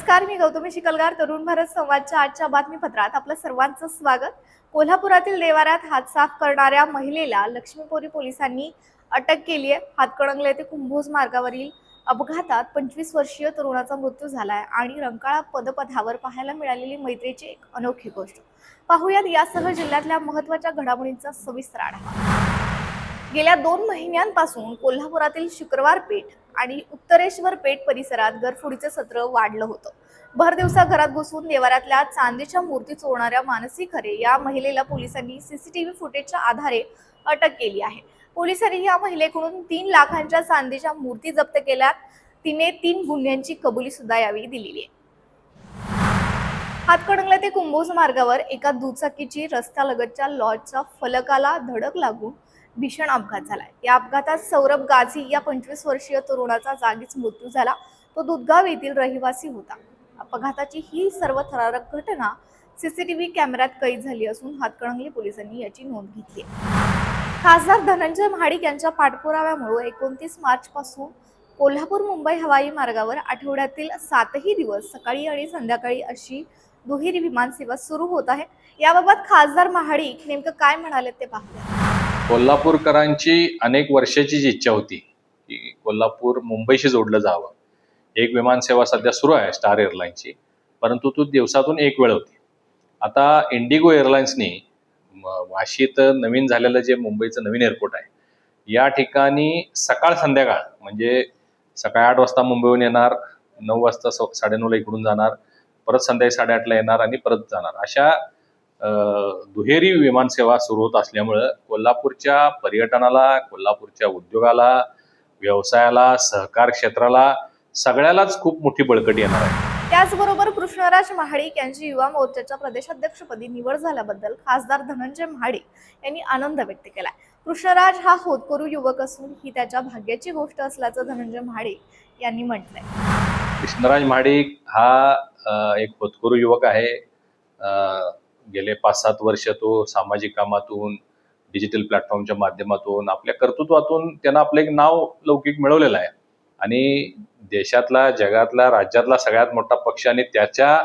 नमस्कार, मी गौतमी शिकलगार. तरुण भारत संवादच्या आजच्या बातमीपत्रात आपलं सर्वांचं स्वागत. कोल्हापुरातील देवाऱ्यात हात साफ करणाऱ्या महिलेला लक्ष्मीपुरी पोलिसांनी अटक केली आहे. हातकणंगले ते कुंभोज मार्गावरील अपघातात 25 वर्षीय तरुणाचा मृत्यू झालाय आणि रंकाळा पदपथावर पाहायला मिळालेली मैत्रीची एक अनोखी गोष्ट पाहूयात. यासह जिल्ह्यातल्या महत्त्वाच्या घडामोडींचा सविस्तर आढावा. गेल्या 2 महिन्यांपासून कोल्हापुरातील शुक्रवार पेठ आणि उत्तरेश्वर पेठ परिसरात गरफोडीचे सत्र वाढलं होतं. भर दिवसा घरात घुसून देवाऱ्यातल्या चांदीच्या मूर्ती चोरणाऱ्या मानसी खरे या महिलेला पोलिसांनी सीसीटीव्ही फुटेजच्या आधारे अटक केली आहे. पोलिसांनी या महिलेकडून 3 लाखांच्या चांदीच्या मूर्ती जप्त केल्यात. तिने 3 गुन्ह्यांची कबुली सुद्धा यावेळी दिलेली आहे. हातकणंगले ते कुंभोज मार्गावर एका दुचाकीची रस्त्यालगतच्या लॉजच्या फलकाला धडक लागून भीषण अपघात झालाय. या अपघातात सौरभ गाझी या 25 वर्षीय तरुणाचा जागीच मृत्यू झाला. तो दुधगाव येथील रहिवासी होता. अपघाताची ही सर्व थरारक घटना सीसीटीव्ही कॅमेऱ्यात कैद झाली असून हातकणंगले पोलिसांनी याची नोंद घेतली. खासदार धनंजय महाडिक यांच्या पाठपुराव्यामुळे 29 मार्च पासून कोल्हापूर मुंबई हवाई मार्गावर आठवड्यातील 7ही दिवस सकाळी आणि संध्याकाळी अशी दुहेरी विमान सेवा सुरू होत आहे. याबाबत खासदार महाडिक नेमकं काय म्हणाले ते पाहूया. कोल्हापूरकरांची अनेक वर्षाची जी इच्छा होती की कोल्हापूर मुंबईशी जोडलं जावं. एक विमानसेवा सध्या सुरू आहे स्टार एअरलाईन्सची, परंतु ती दिवसातून एक वेळ होती. आता इंडिगो एअरलाइन्सनी वाशीत नवीन झालेलं जे मुंबईचं नवीन एअरपोर्ट आहे, या ठिकाणी सकाळ संध्याकाळ म्हणजे सकाळी 8 वाजता मुंबईहून येणार, 9 वाजता 9:30ला इकडून जाणार, परत संध्याकाळी 8:30ला येणार आणि परत जाणार, अशा दुहेरी विमानसेवा सुरू होत असल्यामुळं कोल्हापूरच्या पर्यटनाला, कोल्हापूरच्या उद्योगाला, व्यवसायाला, सहकार क्षेत्राला सगळ्यालाच खूप मोठी बळकटी येणार आहे. त्याचबरोबर कृष्णराज महाडिक यांची युवा मोर्चाच्या प्रदेशाध्यक्षपदी निवड झाल्याबद्दल खासदार धनंजय महाडिक यांनी आनंद व्यक्त केलाय. कृष्णराज हा होतकरू युवक असून ही त्याच्या भाग्याची गोष्ट असल्याचं धनंजय महाडिक यांनी म्हटलंय. कृष्णराज महाडिक हा एक होतकरू युवक आहे. गेले 5-7 वर्ष तो सामाजिक कामातून, डिजिटल प्लॅटफॉर्मच्या माध्यमातून, आपल्या कर्तृत्वातून त्यांना आपलं एक नाव लौकिक मिळवलेलं आहे आणि देशातला, जगातला, राज्यातला सगळ्यात मोठा पक्ष आणि त्याच्या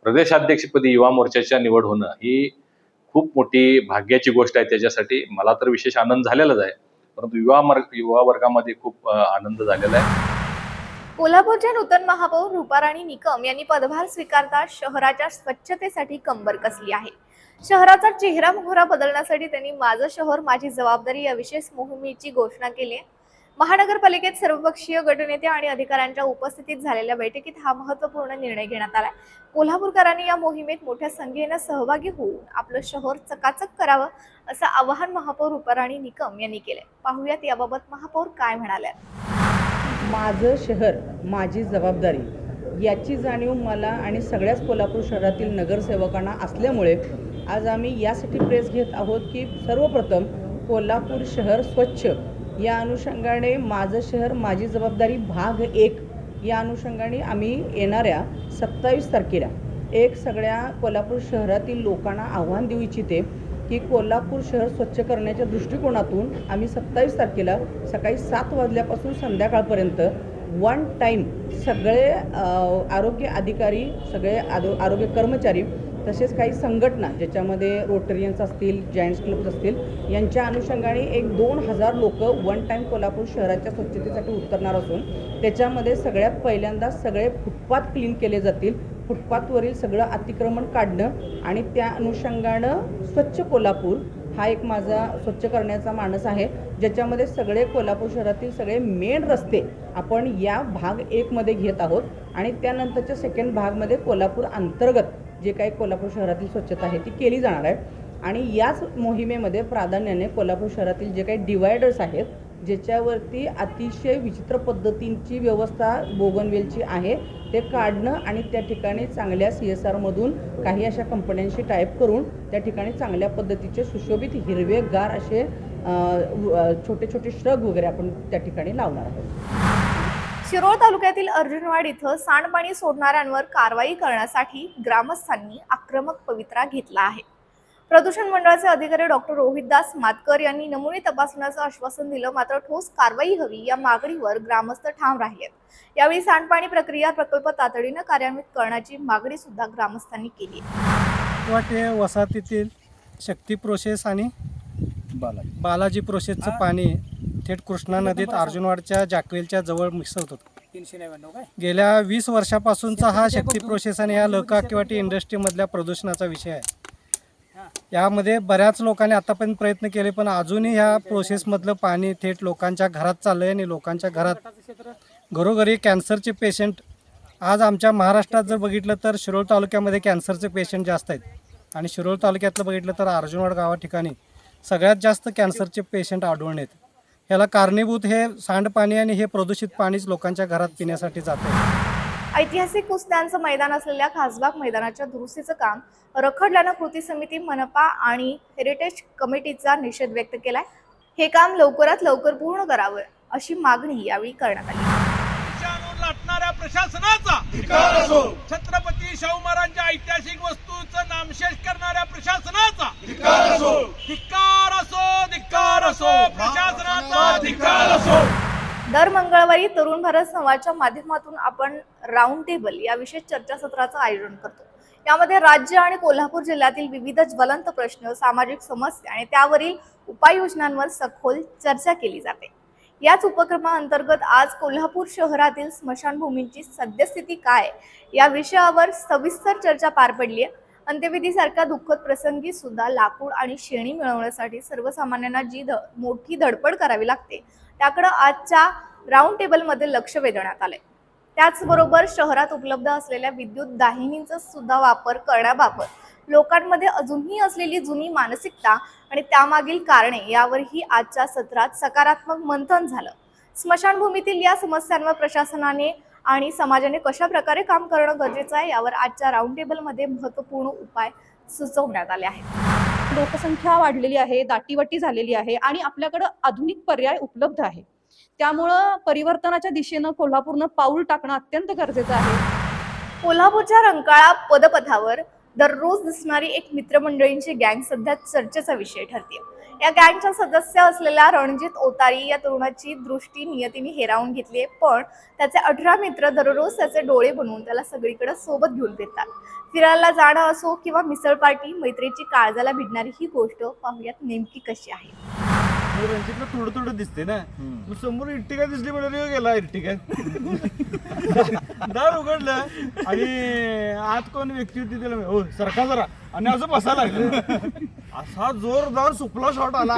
प्रदेशाध्यक्षपदी युवा मोर्चाच्या निवड होणं ही खूप मोठी भाग्याची गोष्ट आहे. त्याच्यासाठी मला तर विशेष आनंद झालेलाच आहे, परंतु युवा वर्गामध्ये खूप आनंद झालेला आहे. कोल्हापूरच्या नूतन महापौर रूपाराणी निकम यांनी पदभार स्वीकारताच शहराच्या स्वच्छतेसाठी कंबर कसली आहे. शहराचा चेहरा मोहरा बदलण्यासाठी त्यांनी माझं शहर माझी जबाबदारी या विशेष मोहिमेची घोषणा केली आहे. महानगरपालिकेत सर्वपक्षीय गटनेते आणि अधिकाऱ्यांच्या उपस्थितीत झालेल्या बैठकीत हा महत्त्वपूर्ण निर्णय घेण्यात आलाय. कोल्हापूरकरांनी या मोहिमेत मोठ्या संख्येने सहभागी होऊन आपलं शहर चकाचक करावं असं आवाहन महापौर रूपाराणी निकम यांनी केलंय. पाहूयात याबाबत महापौर काय म्हणाल्या. माझं शहर माझी जबाबदारी याची जाणीव मला आणि सगळ्याच कोल्हापूर शहरातील नगरसेवकांना असल्यामुळे आज आम्ही यासाठी प्रेस घेत आहोत की सर्वप्रथम कोल्हापूर शहर स्वच्छ या अनुषंगाने माझं शहर माझी जबाबदारी भाग 1 या अनुषंगाने आम्ही येणाऱ्या 27 तारखेला एक सगळ्या कोल्हापूर शहरातील लोकांना आव्हान देऊ इच्छिते की कोल्हापूर शहर स्वच्छ करण्याच्या दृष्टिकोनातून आम्ही 27 तारखेला सकाळी 7 वाजल्यापासून संध्याकाळपर्यंत 1 टाईम सगळे आरोग्य अधिकारी, सगळे आरोग्य कर्मचारी, तसेच काही संघटना ज्याच्यामध्ये रोटरियन्स असतील, जायंट्स क्लब्स असतील, यांच्या अनुषंगाने एक 2000 लोक 1 टाईम कोल्हापूर शहराच्या स्वच्छतेसाठी उतरणार असून त्याच्यामध्ये सगळ्यात पहिल्यांदा सगळे फुटपाथ क्लीन केले जातील. फुटपाथवरील सगळं अतिक्रमण काढणं आणि त्या अनुषंगानं स्वच्छ कोल्हापूर हा एक माझा स्वच्छ करण्याचा मानस आहे, ज्याच्यामध्ये सगळे कोल्हापूर शहरातील सगळे मेन रस्ते आपण या भाग 1 मध्ये घेत आहोत आणि त्यानंतरच्या सेकंड भागमध्ये कोल्हापूर अंतर्गत जे काही कोल्हापूर शहरातील स्वच्छता आहे ती केली जाणार आहे. आणि याच मोहिमेमध्ये प्राधान्याने कोल्हापूर शहरातील जे काही डिवायडर्स आहेत ज्याच्यावरती अतिशय विचित्र पद्धतींची व्यवस्था बोगनवेलची आहे ते काढणं आणि त्या ठिकाणी चांगल्या CSRमधून काही अशा कंपन्यांशी टाईप करून त्या ठिकाणी चांगल्या पद्धतीचे सुशोभित हिरवेगार असे छोटे छोटे श्रग वगैरे आपण त्या ठिकाणी लावणार आहोत. शिरोळ तालुक्यातील अर्जुनवाड इथं सांडपाणी सोडणाऱ्यांवर कारवाई करण्यासाठी ग्रामस्थांनी आक्रमक पवित्रा घेतला आहे. प्रदूषण मंडळाचे अधिकारी डॉक्टर रोहितदास मातकर यांनी नमुने तपासण्याचं आश्वासन दिलं, मात्र ठोस कारवाई हवी या मागणीवर ग्रामस्थ ठाम राहिलेत. यावेळी सांडपाणी प्रक्रिया प्रकल्प तातडीनं कार्यान्वित करण्याची मागणी सुद्धा ग्रामस्थांनी केली. वाटे वसाहतीतील शक्ती प्रोसेस आणि बालाजी प्रोसेसचं पाणी थेट कृष्णा नदीत अर्जुनवाडच्या जाकवेलच्या जवळ मिक्स होत होतं. 399 काय गेल्या 20 वर्षापासूनचा हा शक्ती प्रोसेस आणि या लोकाकिवाटी इंडस्ट्रीमधल्या प्रदूषणाचा विषय आहे. यामध्ये बऱ्याच लोकांनी आतापर्यंत प्रयत्न केले, पण अजूनही ह्या प्रोसेसमधलं पाणी थेट लोकांच्या घरात चाललं आहे आणि लोकांच्या घरात घरोघरी कॅन्सरचे पेशंट आज आमच्या महाराष्ट्रात जर बघितलं तर शिरोळ तालुक्यामध्ये कॅन्सरचे पेशंट जास्त आहेत आणि शिरोळ तालुक्यातलं बघितलं तर अर्जुनवाड गावा ठिकाणी सगळ्यात जास्त कॅन्सरचे पेशंट आढळून येत. ह्याला कारणीभूत हे सांडपाणी आणि हे प्रदूषित पाणीच लोकांच्या घरात पिण्यासाठी जातं. ऐतिहासिक कुस्त्यांचं मैदान असलेल्या खासबाग मैदानाच्या दुरुस्तीचं काम रखडल्यानं कृती समिती, मनपा आणि हेरिटेज कमिटीचा निषेध व्यक्त केलाय. हे काम लवकरात लवकर पूर्ण करावं अशी मागणी यावेळी करण्यात आली. लाटणाऱ्या प्रशासनाचा छत्रपती शाहू महाराजांच्या ऐतिहासिक वस्तूंचं नामशेष करणाऱ्या प्रशासनाचा धिक्कार असो प्रशासनाचा धिक्कार असो. दर मंगळवारी तरुण भारत संवादच्या माध्यमातून आपण राऊंड टेबल या विशेष चर्चासत्राचं आयोजन करतो. यामध्ये राज्य आणि कोल्हापूर जिल्ह्यातील विविध ज्वलंत प्रश्न, सामाजिक समस्या आणि त्यावरील उपाययोजनांवर सखोल चर्चा केली जाते. याच उपक्रमाअंतर्गत आज कोल्हापूर शहरातील स्मशानभूमींची सद्यस्थिती काय या विषयावर सविस्तर चर्चा पार पडली आहे. अंत्यविधीसारख्या दुःखद प्रसंगी सुद्धा लाकूड आणि शेणी मिळवण्यासाठी सर्वसामान्यांना जी मोठी धडपड करावी लागते त्याकडे आजच्या राऊंड टेबलमध्ये लक्ष वेधण्यात आलंय. त्याचबरोबर शहरात उपलब्ध असलेल्या विद्युत दाहिनींचा सुद्धा वापर करण्याबाबत लोकांमध्ये अजूनही असलेली जुनी मानसिकता आणि त्यामागील कारणे यावरही आजच्या सत्रात सकारात्मक मंथन झालं. स्मशानभूमीतील या समस्यांवर प्रशासनाने आणि समाजाने कशा प्रकारे काम करणं गरजेचं आहे यावर आजच्या राऊंड टेबलमध्ये महत्त्वपूर्ण उपाय सुचवण्यात आले आहेत. लोकसंख्या वाढलेली आहे, दाटीवाटी झालेली आहे आणि आपल्याकडे आधुनिक पर्याय उपलब्ध आहे. त्यामुळं परिवर्तनाच्या दिशेनं कोल्हापूरनं पाऊल टाकणं अत्यंत गरजेचं आहे. कोल्हापूरच्या रंकाळा पदपथावर दररोज दिसणारी एक मित्रमंडळींची गँग सध्या चर्चेचा विषय ठरते. या गँगच्या सदस्य असलेल्या रणजित ओतारी या तरुणाची दृष्टी नियतीने हेरावून घेतली, पण त्याचे 18 मित्र दररोज त्याचे डोळे बनवून त्याला सगळीकडे सोबत घेऊन फिरतात. फिरायला जाणं असो किंवा मिसळ पार्टी, मैत्रीची काळजाला भिडणारी ही गोष्ट पाहूयात नेमकी कशी आहे. रणजितला थोडं थोडं दिसते ना, मग समोर इर्टिका दिसली म्हणजे गेला इर्टिका दार उघडलं आणि आत कोण व्यक्ती होती त्याला हो सरका जरा आणि असं बसायला लागलं. असा जोरदार सुपला शॉट आला.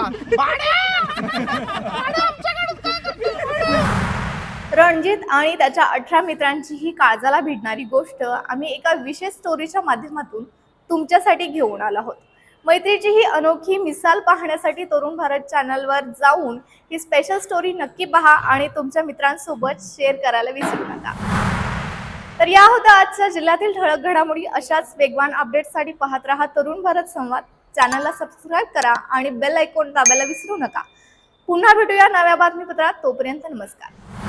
रणजित आणि त्याच्या 18 मित्रांची ही काळजाला भिडणारी गोष्ट आम्ही एका विशेष स्टोरीच्या माध्यमातून तुमच्यासाठी घेऊन आलो आहोत. मैत्रीची ही अनोखी मिसाल पाहण्यासाठी तरुण भारत चॅनलवर जाऊन ही स्पेशल स्टोरी नक्की पहा आणि तुमच्या मित्रांसोबत शेअर करायला विसरू नका. तर या होत्या आजच्या जिल्ह्यातील ठळक घडामोडी. अशाच वेगवान अपडेट्ससाठी पाहत रहा तरुण भारत संवाद. चॅनलला सबस्क्राईब करा आणि बेल आयकॉन दाबायला विसरू नका. पुन्हा भेटूया नव्या बातमीपत्रात. तोपर्यंत नमस्कार.